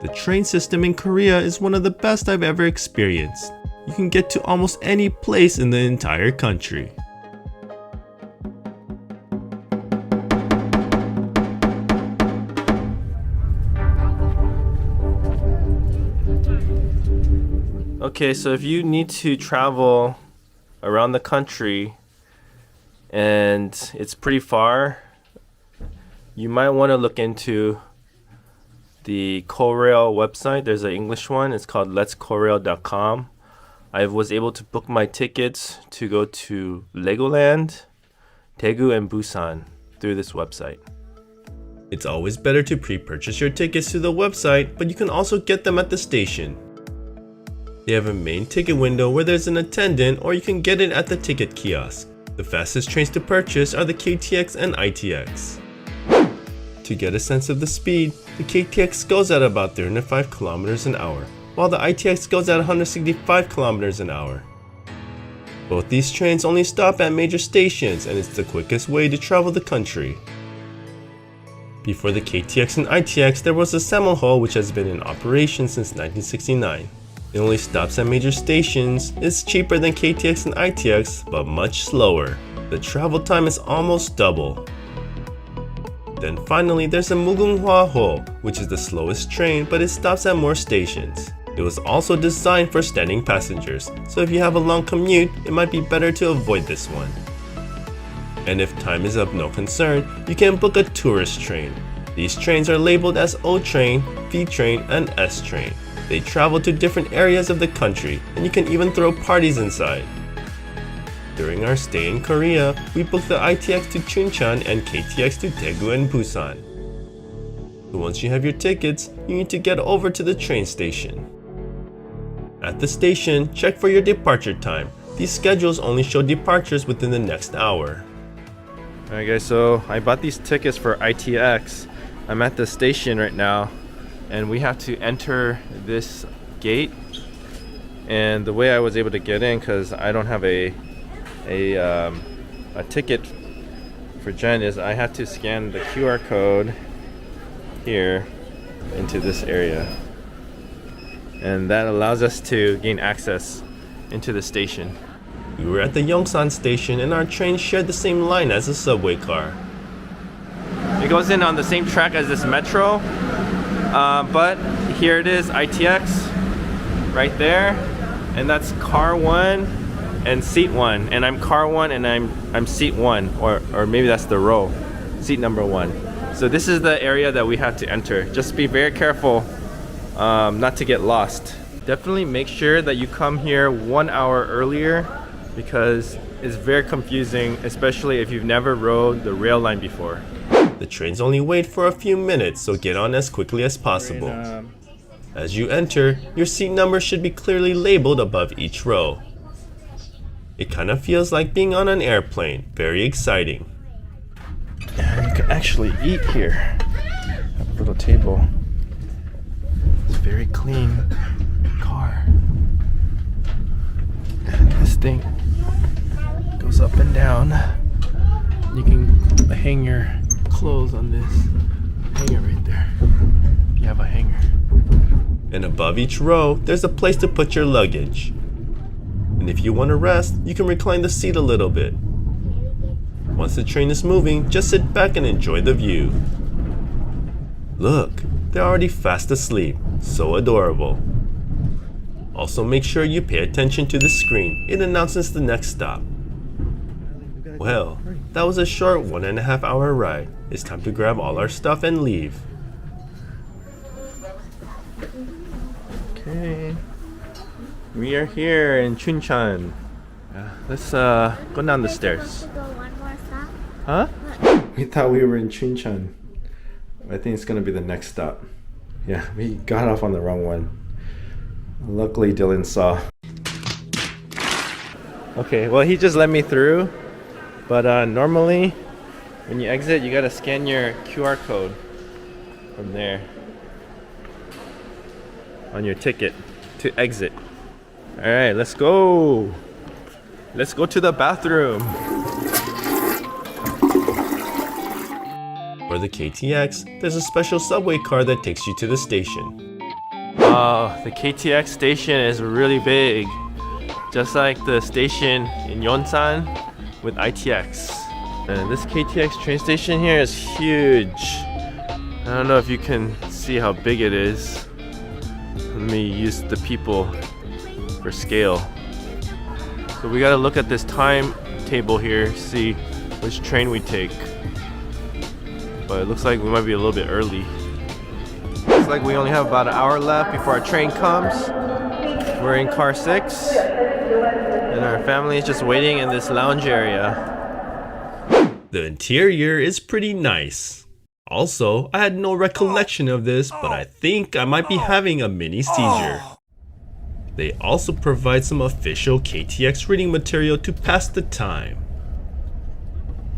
The train system in Korea is one of the best I've ever experienced. You can get to almost any place in the entire country. Okay, so if you need to travel around the country and it's pretty far, you might want to look into the Korail website. There's an English one. It's called letskorail.com. I was able to book my tickets to go to Legoland, Daegu, and Busan through this website. It's always better to pre-purchase your tickets through the website, but you can also get them at the station. They have a main ticket window where there's an attendant, or you can get it at the ticket kiosk. The fastest trains to purchase are the KTX and ITX. To get a sense of the speed, the KTX goes at about 305 kilometers an hour, while the ITX goes at 165 kilometers an hour. Both these trains only stop at major stations, and it's the quickest way to travel the country. Before the KTX and ITX, there was a Samulho which has been in operation since 1969. It only stops at major stations, it's cheaper than KTX and ITX, but much slower. The travel time is almost double. Then finally, there's a Mugunghwa-ho, which is the slowest train, but it stops at more stations. It was also designed for standing passengers, so if you have a long commute, it might be better to avoid this one. And if time is of no concern, you can book a tourist train. These trains are labeled as O train, V train, and S train. They travel to different areas of the country, and you can even throw parties inside. During our stay in Korea, we booked the ITX to Chuncheon and KTX to Daegu and Busan. So once you have your tickets, you need to get over to the train station. At the station, check for your departure time. These schedules only show departures within the next hour. Alright guys, so I bought these tickets for ITX. I'm at the station right now, and we have to enter this gate. And the way I was able to get in, because I don't have a ticket for Jen, is I have to scan the QR code here into this area, and that allows us to gain access into the station. We were at the Yongsan station, and our train shared the same line as a subway car. It goes in on the same track as this metro, but here it is, ITX right there, and that's car 1 and seat 1, and I'm car 1 and I'm seat 1, or maybe that's the row, seat number 1. So this is the area that we have to enter. Just be very careful not to get lost. Definitely make sure that you come here 1 hour earlier, because it's very confusing, especially if you've never rode the rail line before. The trains only wait for a few minutes, so get on as quickly as possible. As you enter, your seat number should be clearly labeled above each row. It kind of feels like being on an airplane. Very exciting. And you can actually eat here. Have a little table. It's a very clean car. And this thing goes up and down. You can hang your clothes on this hanger right there, if you have a hanger. And above each row, there's a place to put your luggage. And if you want to rest, you can recline the seat a little bit. Once the train is moving, just sit back and enjoy the view. Look, they're already fast asleep. So adorable. Also make sure you pay attention to the screen. It announces the next stop. Well, that was a short 1.5 hour ride. It's time to grab all our stuff and leave. Okay. We are here in Chuncheon. Let's go down the stairs. Go one more stop? Huh? We thought we were in Chuncheon. I think it's gonna be the next stop. Yeah, we got off on the wrong one. Luckily Dylan saw. Okay, well he just let me through. But normally when you exit, you gotta scan your QR code from there on your ticket to exit. Alright, let's go. Let's go to the bathroom. For the KTX, there's a special subway car that takes you to the station. The KTX station is really big, just like the station in Yonsan with ITX. And this KTX train station here is huge. I don't know if you can see how big it is. Let me use the people for scale. So we gotta look at this timetable here, see which train we take. But it looks like we might be a little bit early. Looks like we only have about an hour left before our train comes. We're in car 6 and our family is just waiting in this lounge area. The interior is pretty nice. Also, I had no recollection of this, but I think I might be having a mini seizure. They also provide some official KTX reading material to pass the time.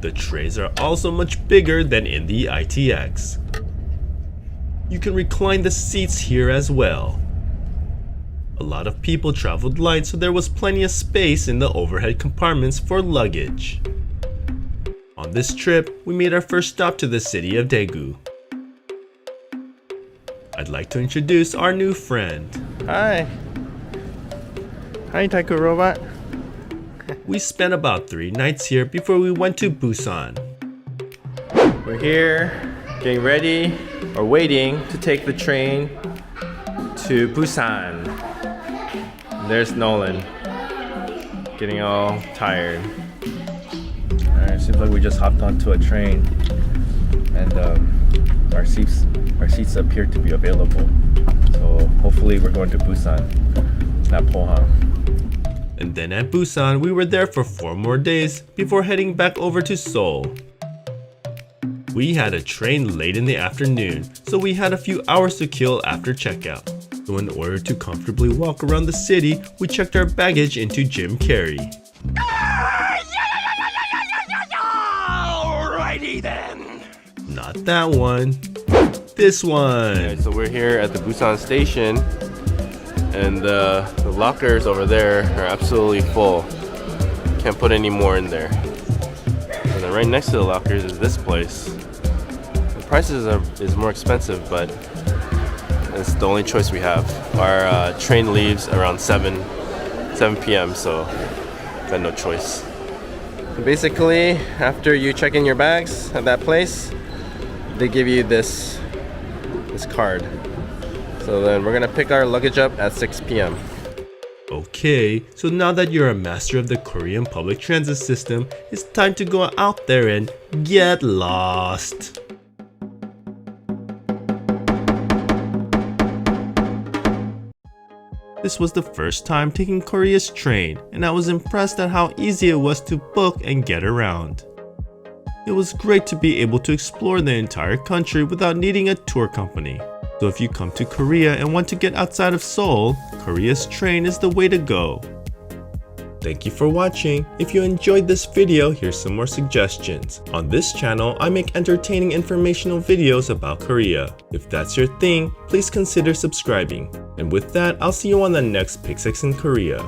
The trays are also much bigger than in the ITX. You can recline the seats here as well. A lot of people traveled light, so there was plenty of space in the overhead compartments for luggage. On this trip, we made our first stop to the city of Daegu. I'd like to introduce our new friend. Hi. Hi, Taiko Robot. We spent about 3 nights here before we went to Busan. We're here, getting ready, or waiting to take the train to Busan. And there's Nolan, getting all tired. Alright, seems like we just hopped onto a train, and our seats appear to be available. So hopefully we're going to Busan, not Pohang. And then at Busan, we were there for 4 more days before heading back over to Seoul. We had a train late in the afternoon, so we had a few hours to kill after checkout. So in order to comfortably walk around the city, we checked our baggage into Jim Carrey. Alrighty then. Not that one. This one. Alright, so we're here at the Busan station, and the lockers over there are absolutely full. Can't put any more in there. And then right next to the lockers is this place. The prices is more expensive, but it's the only choice we have. Our train leaves around 7 p.m. so got no choice. Basically, after you check in your bags at that place, they give you this card. So then we're gonna pick our luggage up at 6 p.m. Okay, so now that you're a master of the Korean public transit system, it's time to go out there and get lost. This was the first time taking Korea's train, and I was impressed at how easy it was to book and get around. It was great to be able to explore the entire country without needing a tour company. So if you come to Korea and want to get outside of Seoul, Korea's train is the way to go. Thank you for watching. If you enjoyed this video, here's some more suggestions. On this channel, I make entertaining informational videos about Korea. If that's your thing, please consider subscribing. And with that, I'll see you on the next Pixics in Korea.